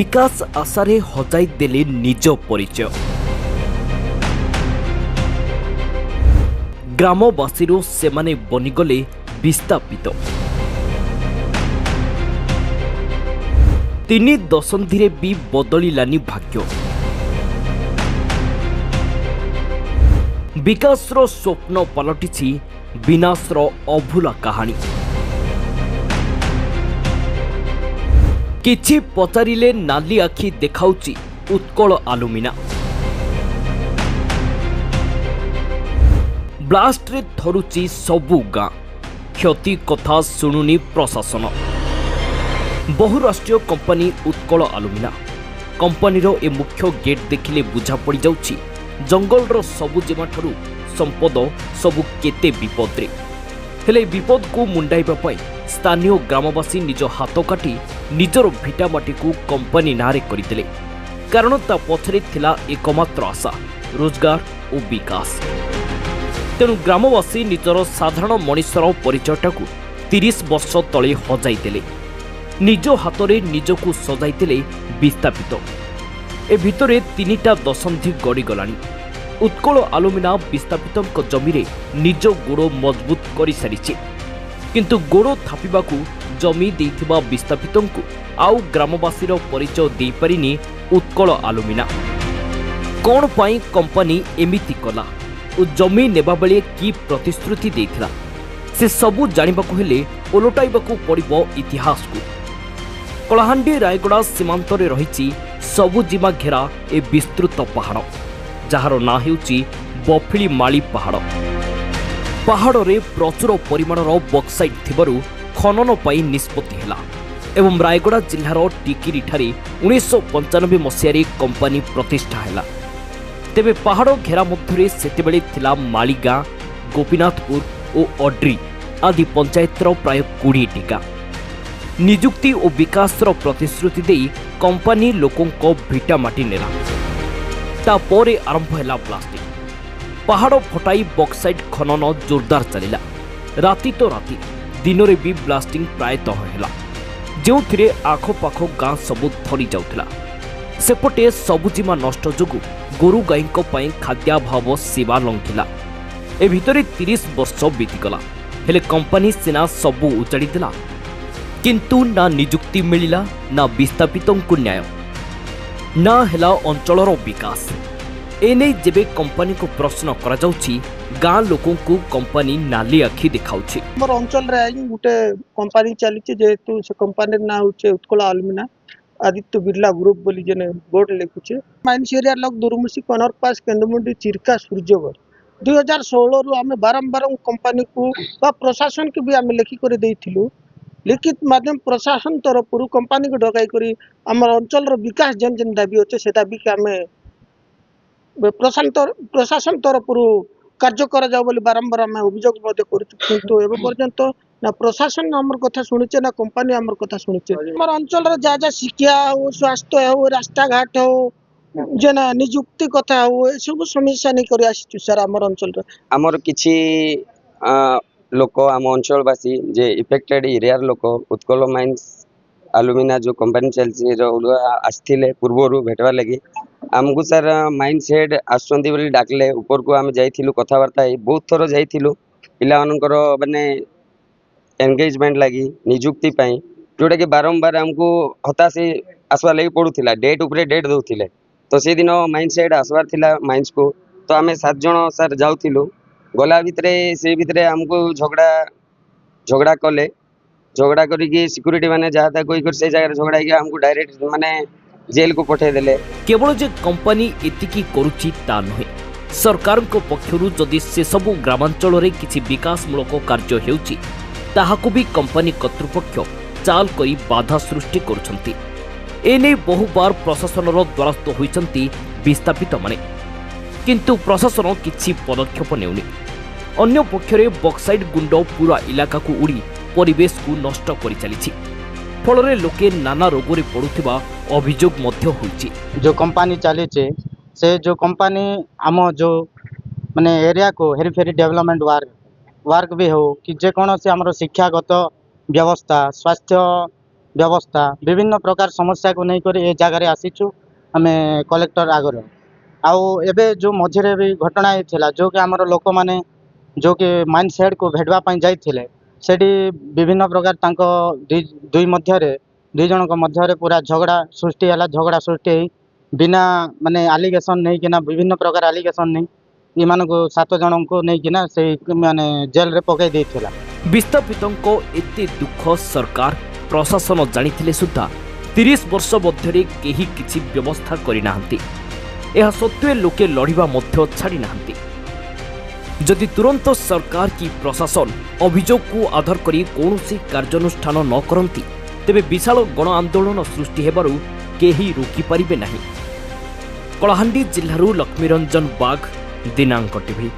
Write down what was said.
विकास आशारे हजाई देले निज परिचय। ग्रामवासी सेमाने बनिगले विस्थापित। 3 दशंधि भी बदलिलानी भाग्य। विकासर स्वप्न पलटिछि विनाशर अभूला कहानी। किछि पचारिले नाली आखि देखाउछि उत्कल आलुमिना। ब्लास्ट रे धरुछि सबु गाँ। क्षति कथा शुणुनी प्रशासन। बहुराष्ट्रीय कंपनी उत्कल आलुमिना कंपनीर ए मुख्य गेट देखिले बुझा पड़ जाउछि जंगलर सबुजिमा ठारू संपद सबु केते विपद रे। हेले विपद को मुंडाइबा पई स्थानीय ग्रामवासी निज हाथ काटी निजर भिटामाटी को कंपनी नारे करथिले। कारण ता पछरे थिला एकमात्र आशा रोजगार और विकास। तेणु ग्रामवासी निजर साधारण मनिषर परिचयटाकू 30 वर्ष तले हजाई देले। निज हाथरे निजकू सजाइतिले विस्थापित। ए भितरे 3टा दशंधि गड़ी गलानी। उत्कल आलुमिना विस्थापितों जमीरे निज गोड़ मजबूत कर सारी। किंतु गोड़ थापिबाकू जमी देइथिबा विस्थापितों आउ ग्रामवासीर परिचय दे पारिनी उत्कल आलुमिना। कौन पाई कंपनी एमिति कला और जमी नेबा बेले की प्रतिश्रुति देइथिला से सबू जानिबाकू हेले ओलटाइबाकू पड़िबो इतिहास को। कलाहांडी रायगड़ा सीमांत रे रहिछि सबुजिमा घेरा ए विस्तृत पहाड़ जार ना हेउछि बफिली माली पहाड़। पहाड़ रे प्रचुर परिमाणर बक्साइट थिबारु खनन पाई निष्पत्ति हेला एवं रायगड़ा जिल्लार टिकिरी ठारे 1995 मसीह कंपनी प्रतिष्ठा हेला। तेबे पहाड़ घेरा मध्यरे सेतेबेले थिला मालीगाँ, गोपीनाथपुर और अड्री आदि पंचायतर प्राय 20 टिका। निजुक्ति और विकासर प्रतिश्रुति देई कंपनी लोकों भिटामाटी नेला। तापरे आरंभ हैला ब्लास्टिंग। पहाड़ फटाई बक्साइट खनन जोरदार चलिला। राति तो राति दिन रे भी ब्लास्टिंग प्रायतः हैला जो थिरे आखपाख गाँ सबु थरी जाउथिला। सेपटे सबुजिमा नष्ट जोगु गोरु गाईंको पई खाद्याभाव सेवा लंघिला। ए भितरे 30 वर्ष बीतीगला हेले कंपनी सेना सबु उजाड़ी देला। किंतु ना निजुक्ति मिलिला ना विस्थापितों को न्याय ना हेला अंचलर विकास। एने जेबे कंपनी को प्रश्न करा जाउछि गाँ लोकों को कंपनी नाली आखि देखाउछि। हमर अंचल रे गुटे कंपनी चलीछि जेतु से कंपनी ना होचे उत्कल आलुमिना आदित्य बिरला ग्रुप बोली जने बोर्ड लिखुचे। माइंस एरिया लग दुरुमुसी कनर पास केंदमुंडी चिरका सूर्यवर 2016 रु आमे बारंबार कंपनी को बा प्रशासन के भी आमे लेखि करे देइथिलु। लिखित माध्यम प्रशासन तरफ कंपनी को डकाई करी आमर अंचल विकास जेन जेन दाबी अच्छे से दाबी के आमे प्रशासन तरफ कार्य करा जाओ बोली बारंबार आमे अभियोग मध्य करूछु। किंतु एबे पर्यंत ना प्रशासन हमर कथा सुनिचे ना कंपनी हमर कथा सुनिचे। हमर अंचल रे जा जा शिक्षा हो, स्वास्थ्य हो, रास्ता घाट हो, जेना नियुक्ति कथा हो, ए सब समस्या नहीं करी आसी सर हमर अंचल रे। हमर किछि लोक आम अंचलवासी जे इफेक्टेड एरियार लोक उत्कल माइंस आलुमिना जो कंपनी चलछि आसथिले पूर्वरु भेटवा लगी आमको सर माइंस हेड आसुंती बोली डाकले ऊपर को आम जाइथिलु कथावार्ता बहुत थर जाइथिलु पिला मानकर माने एंगेजमेंट लगी नियुक्ति पाई जोटा कि बारंबार हमको हताशी आसवा लगी पड़ूला डेट उपरे डेट दौले। तो से दिन माइंस हेड आसवार थिला माइंस को तो आम 7 जन सर जाऊथिलु गला भितरे से भितरे हमको झगड़ा कले झगड़ा करिकी सिक्यूरिटी माने जहाँ कोई कर से जगह झगड़ा कि हमको डायरेक्ट माने जेल को पठे देले। केवल जे कंपनी एतिकी करुची ता नहे सरकार को पक्षरु जदि से सबु ग्रामांचल रे किछि विकासमूलक कार्य हेउची ताहाकु भी कंपनी कर्तृपक्ष चाल करी बाधा सृष्टि करुछंती। एने बहु बार प्रशासनर द्वारस्थ होइछंती विस्थापित माने किंतु प्रशासन किछि पदक्षेप नेउनी। अन्य पक्षरे बक्साइड गुंड पूरा इलाका को उड़ी परिवेश को नष्ट करि चलिछि। फलरे लोके नाना रोगरे पड़ुथिबा अभियोग मध्य होइछि। जो कंपनी चली से जो कंपनी आम जो माने एरिया को हेरीफेरी डेवलपमेंट वर्क भी हो कि जेकोसी आम शिक्षागत व्यवस्था स्वास्थ्य व्यवस्था विभिन्न प्रकार समस्या को नहीं करी ए जगह आसीचु आमे कलेक्टर आगर आउ एबे जो मझिरे भी घटना होता जो कि आमर लोक माने जो कि माइंड सेट को भेटवा जाइथिले सेठी विभिन्न प्रकार तांको दुई मध्यरे दुई जनक मध्यरे पूरा झगड़ा सृष्टि है झगड़ा सृष्टि होई बिना माने आलिगेशन नहीं किना विभिन्न प्रकार आलिगेशन नहीं इमान को 7 जन को नहीं किना से माने जेल रे पकई देथिला। विस्थापितों एते दुख सरकार प्रशासन जानिथिले सुद्धा 30 वर्ष मध्यरे केही किछि व्यवस्था करि नाहंती। एहा सत्वे लोके लड़िबा मध्य छाड़ी नाहंती। जदि तुरंत सरकार की प्रशासन अभियोग को आधार करी कौनसी कार्यानुष्ठान न करंती तेबे विशाल गण आंदोलन सृष्टि हेबारु केही रोकी पारिबे नाही। कलाहांडी जिल्लारू लक्ष्मीरंजन बाग, दिनांक टीवी।